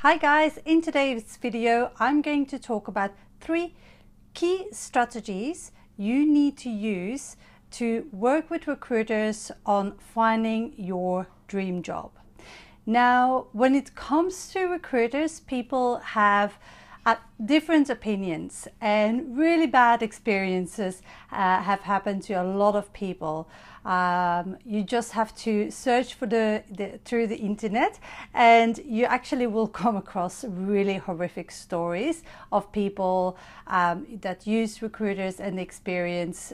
Hi guys, in today's video I'm going to talk about 3 key strategies you need to use to work with recruiters on finding your dream job. Now, when it comes to recruiters, people have different opinions, and really bad experiences have happened to a lot of people. You just have to search for through the internet, and you actually will come across really horrific stories of people that use recruiters and the experience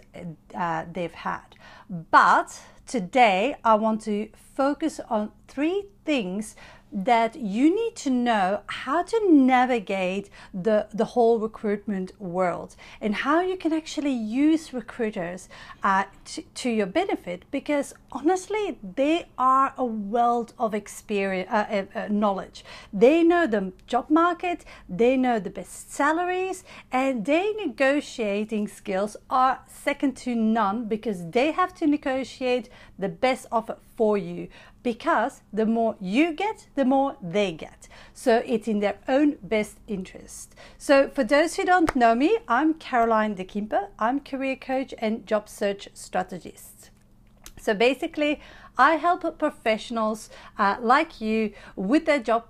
they've had. But today I want to focus on 3 things that you need to know how to navigate the whole recruitment world, and how you can actually use recruiters to your benefit, because honestly they are a wealth of experience, knowledge. They know the job market, they know the best salaries, and their negotiating skills are second to none, because they have to negotiate the best offer for you, because the more you get, the more they get. So it's in their own best interest. So for those who don't know me, I'm Caroline de Kimpe. I'm career coach and job search strategist. So basically, I help professionals like you with their job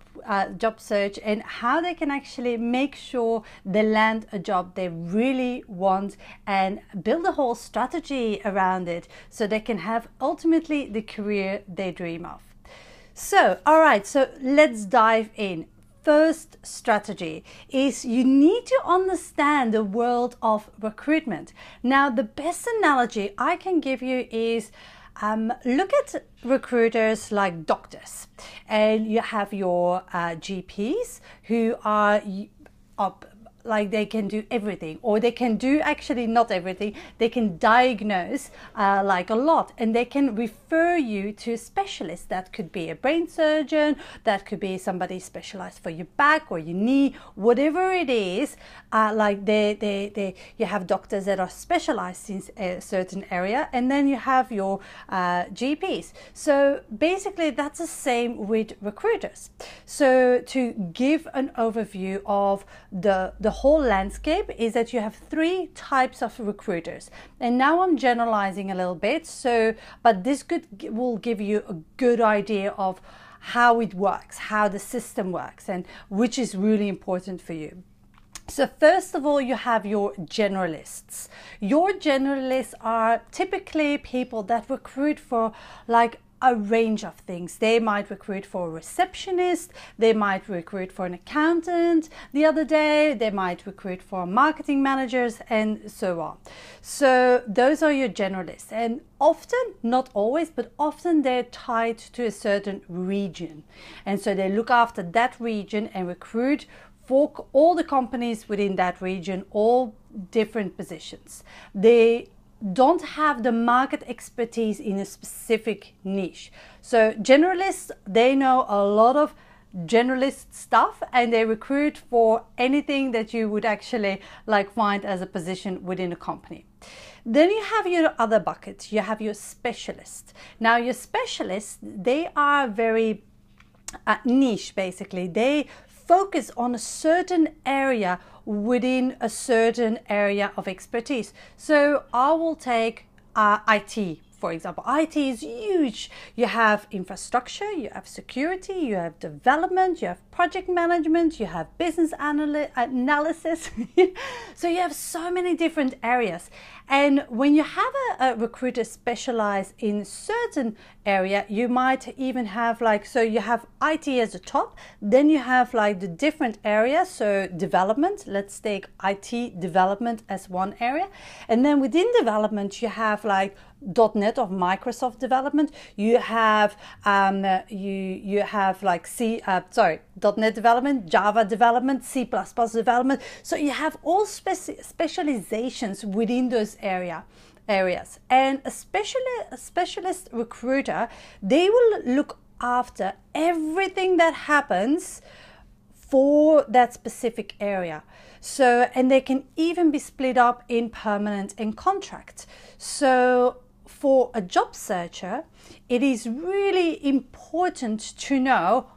search, and how they can actually make sure they land a job they really want, and build a whole strategy around it so they can have ultimately the career they dream of. So, alright, so let's dive in. First strategy is you need to understand the world of recruitment. Now, the best analogy I can give you is look at recruiters like doctors, and you have your GPs who are like they can do everything, or they can do actually not everything. They can diagnose like a lot, and they can refer you to a specialist. That could be a brain surgeon, that could be somebody specialized for your back or your knee, whatever it is. Like you have doctors that are specialized in a certain area, and then you have your GPs. So basically that's the same with recruiters. So to give an overview of the whole landscape is that you have 3 types of recruiters, and now I'm generalizing a little bit, but this will give you a good idea of how it works, how the system works, and which is really important for you. So first of all, you have your generalists. Your generalists are typically people that recruit for like a range of things. They might recruit for a receptionist, they might recruit for an accountant the other day, they might recruit for marketing managers, and so on. So those are your generalists, and often, not always, but often they're tied to a certain region, and so they look after that region and recruit for all the companies within that region, all different positions. They don't have the market expertise in a specific niche. So generalists, they know a lot of generalist stuff, and they recruit for anything that you would actually like find as a position within a company. Then you have your other buckets. You have your specialists. Now your specialists, they are very niche basically. They focus on a certain area within a certain area of expertise. So I will take IT, for example. IT is huge. You have infrastructure, you have security, you have development, you have project management, you have business analysis. So you have so many different areas. And when you have a recruiter specialized in certain area, you might even have so you have IT as the top, then you have like the different areas. So development, let's take IT development as one area, and then within development you have like .NET of Microsoft development. You have you have like .NET development, Java development, C++ development. So you have all specializations within those areas. And a specialist recruiter, they will look after everything that happens for that specific area. So, and they can even be split up in permanent and contract. So for a job searcher, it is really important to know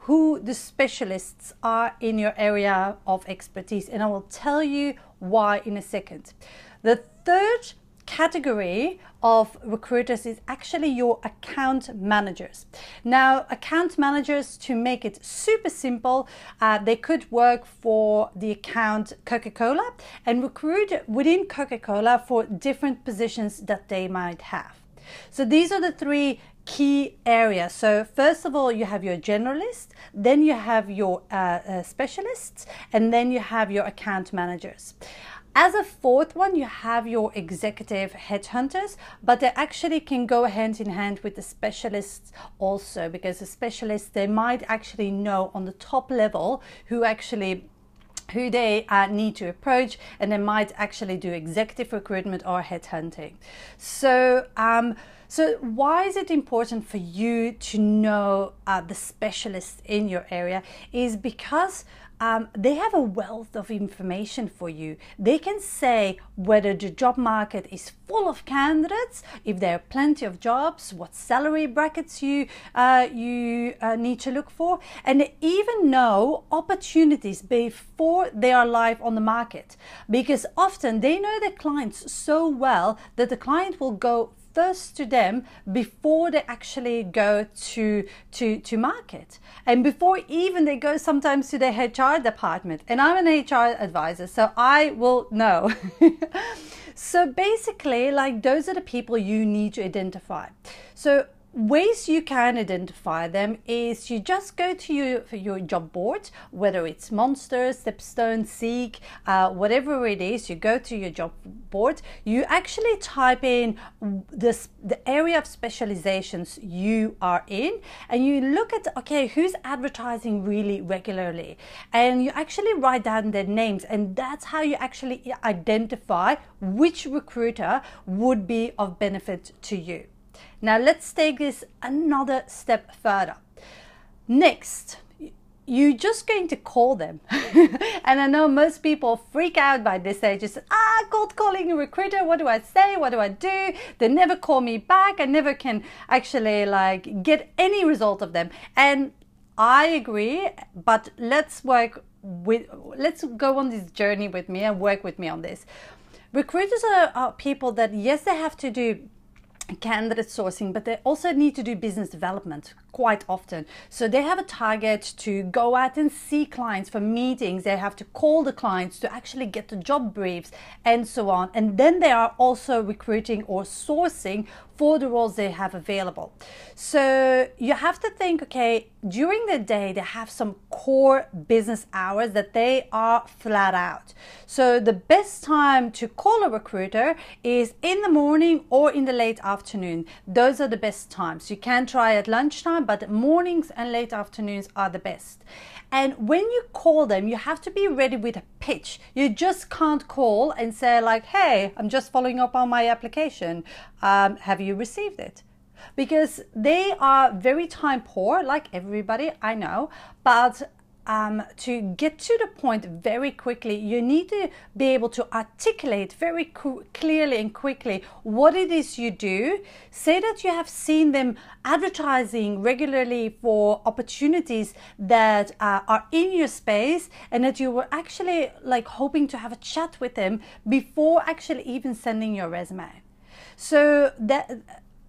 who the specialists are in your area of expertise, and I will tell you why in a second. The third category of recruiters is actually your account managers. Now, account managers, to make it super simple, they could work for the account Coca-Cola and recruit within Coca-Cola for different positions that they might have. So these are the three key areas. So first of all, you have your generalists, then you have your specialists, and then you have your account managers. As a fourth one, you have your executive headhunters, but they actually can go hand in hand with the specialists also, because the specialists, they might actually know on the top level who they need to approach, and they might actually do executive recruitment or headhunting. So why is it important for you to know the specialists in your area? Is because they have a wealth of information for you. They can say whether the job market is full of candidates, if there are plenty of jobs, what salary brackets you need to look for, and they even know opportunities before they are live on the market, because often they know their clients so well that the client will go first to them before they actually go to market, and before even they go sometimes to their HR department. And I'm an HR advisor, so I will know. So basically, like, those are the people you need to identify. So ways you can identify them is you just go to your job board, whether it's Monster, Stepstone, Seek, whatever it is. You go to your job board, you actually type in the area of specializations you are in, and you look at, okay, who's advertising really regularly, and you actually write down their names, and that's how you actually identify which recruiter would be of benefit to you. Now let's take this another step further. Next, you're just going to call them. And I know most people freak out by this stage. Just, cold calling a recruiter, what do I say? What do I do? They never call me back. I never can actually get any result of them. And I agree, but let's go on this journey with me and work with me on this. Recruiters are people that, yes, they have to do candidate sourcing, but they also need to do business development quite often. So they have a target to go out and see clients for meetings. They have to call the clients to actually get the job briefs and so on. And then they are also recruiting or sourcing for the roles they have available. So you have to think, okay, during the day, they have some core business hours that they are flat out. So the best time to call a recruiter is in the morning or in the late afternoon. Those are the best times. You can try at lunchtime, but mornings and late afternoons are the best. And when you call them, you have to be ready with a pitch. You just can't call and say like, hey, I'm just following up on my application. Have you received it? Because they are very time poor, like everybody, I know, but to get to the point very quickly, you need to be able to articulate very clearly and quickly what it is you do. Say that you have seen them advertising regularly for opportunities that are in your space, and that you were actually hoping to have a chat with them before actually even sending your resume. So that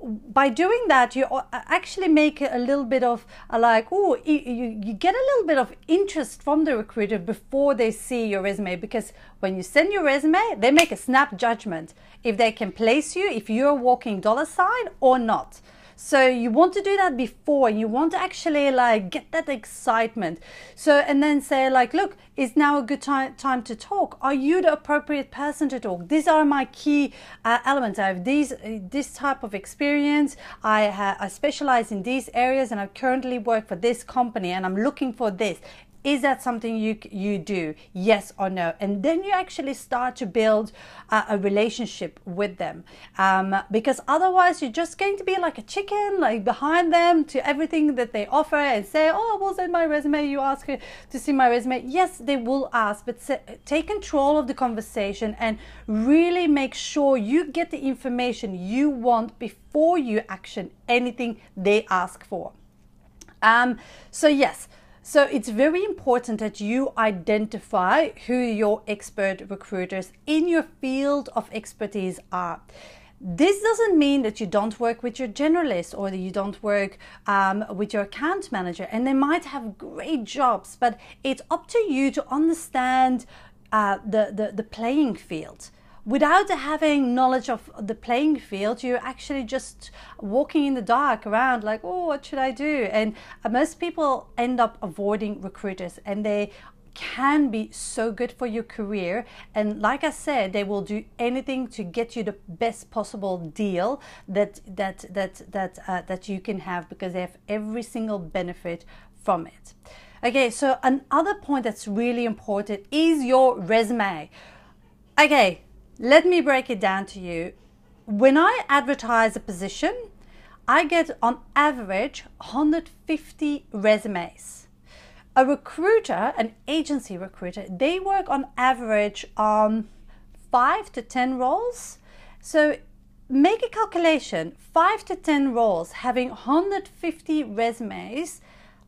by doing that, you actually make a little bit of you get a little bit of interest from the recruiter before they see your resume, because when you send your resume, they make a snap judgment if they can place you, if you're walking dollar sign or not. So you want to do that before, and you want to actually get that excitement. So, and then say look, is now a good time to talk? Are you the appropriate person to talk? These are my key elements. I have this type of experience. I specialize in these areas, and I currently work for this company, and I'm looking for this. Is that something you do? Yes or no? And then you actually start to build a relationship with them, because otherwise you're just going to be like a chicken, behind them to everything that they offer, and say, oh, we'll send my resume. You ask her to see my resume. Yes, they will ask, but take control of the conversation and really make sure you get the information you want before you action anything they ask for. So yes, So it's very important that you identify who your expert recruiters in your field of expertise are. This doesn't mean that you don't work with your generalist or that you don't work with your account manager, and they might have great jobs, but it's up to you to understand the playing field. Without having knowledge of the playing field, you're actually just walking in the dark around like, oh, what should I do? And most people end up avoiding recruiters, and they can be so good for your career. And like I said, they will do anything to get you the best possible deal that you can have, because they have every single benefit from it. Okay, so another point that's really important is your resume. Okay, let me break it down to you. When I advertise a position, I get on average 150 resumes. A recruiter, an agency recruiter, they work on average on 5 to 10 roles. So make a calculation, 5 to 10 roles, having 150 resumes,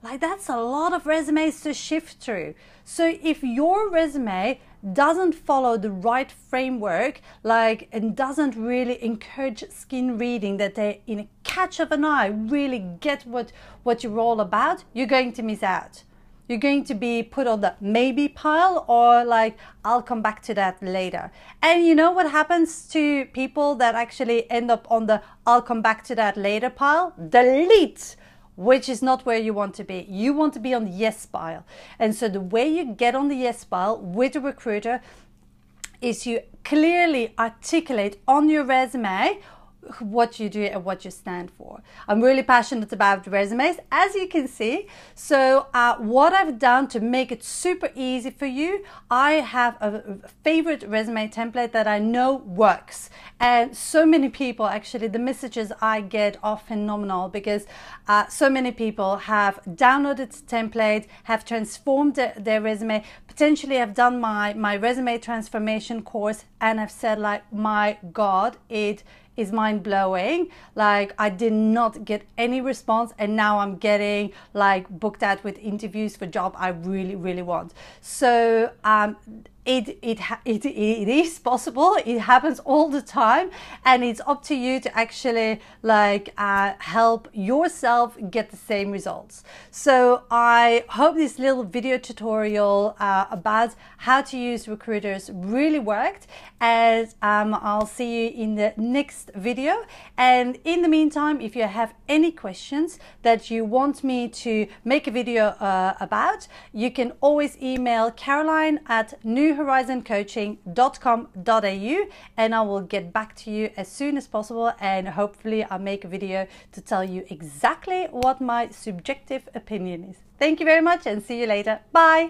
like that's a lot of resumes to shift through. So if your resume doesn't follow the right framework, and doesn't really encourage skin reading, that they in a catch of an eye really get what you're all about, you're going to miss out. You're going to be put on the maybe pile, or like, I'll come back to that later. And you know what happens to people that actually end up on the I'll come back to that later pile? Delete, which is not where you want to be. You want to be on the yes pile. And so the way you get on the yes pile with a recruiter is you clearly articulate on your resume what you do and what you stand for. I'm really passionate about resumes, as you can see. So what I've done to make it super easy for you, I have a favorite resume template that I know works. And so many people, actually, the messages I get are phenomenal, because so many people have downloaded the template, have transformed their resume, potentially have done my resume transformation course, and have said like, my God, it is mind-blowing. Like, I did not get any response, and now I'm getting like booked out with interviews for job I really want. So it is possible. It happens all the time, and it's up to you to actually help yourself get the same results. So I hope this little video tutorial about how to use recruiters really worked, and I'll see you in the next video. And in the meantime, if you have any questions that you want me to make a video about, you can always email caroline@newhorizoncoaching.com.au, and I will get back to you as soon as possible, and hopefully I'll make a video to tell you exactly what my subjective opinion is. Thank you very much, and see you later. Bye.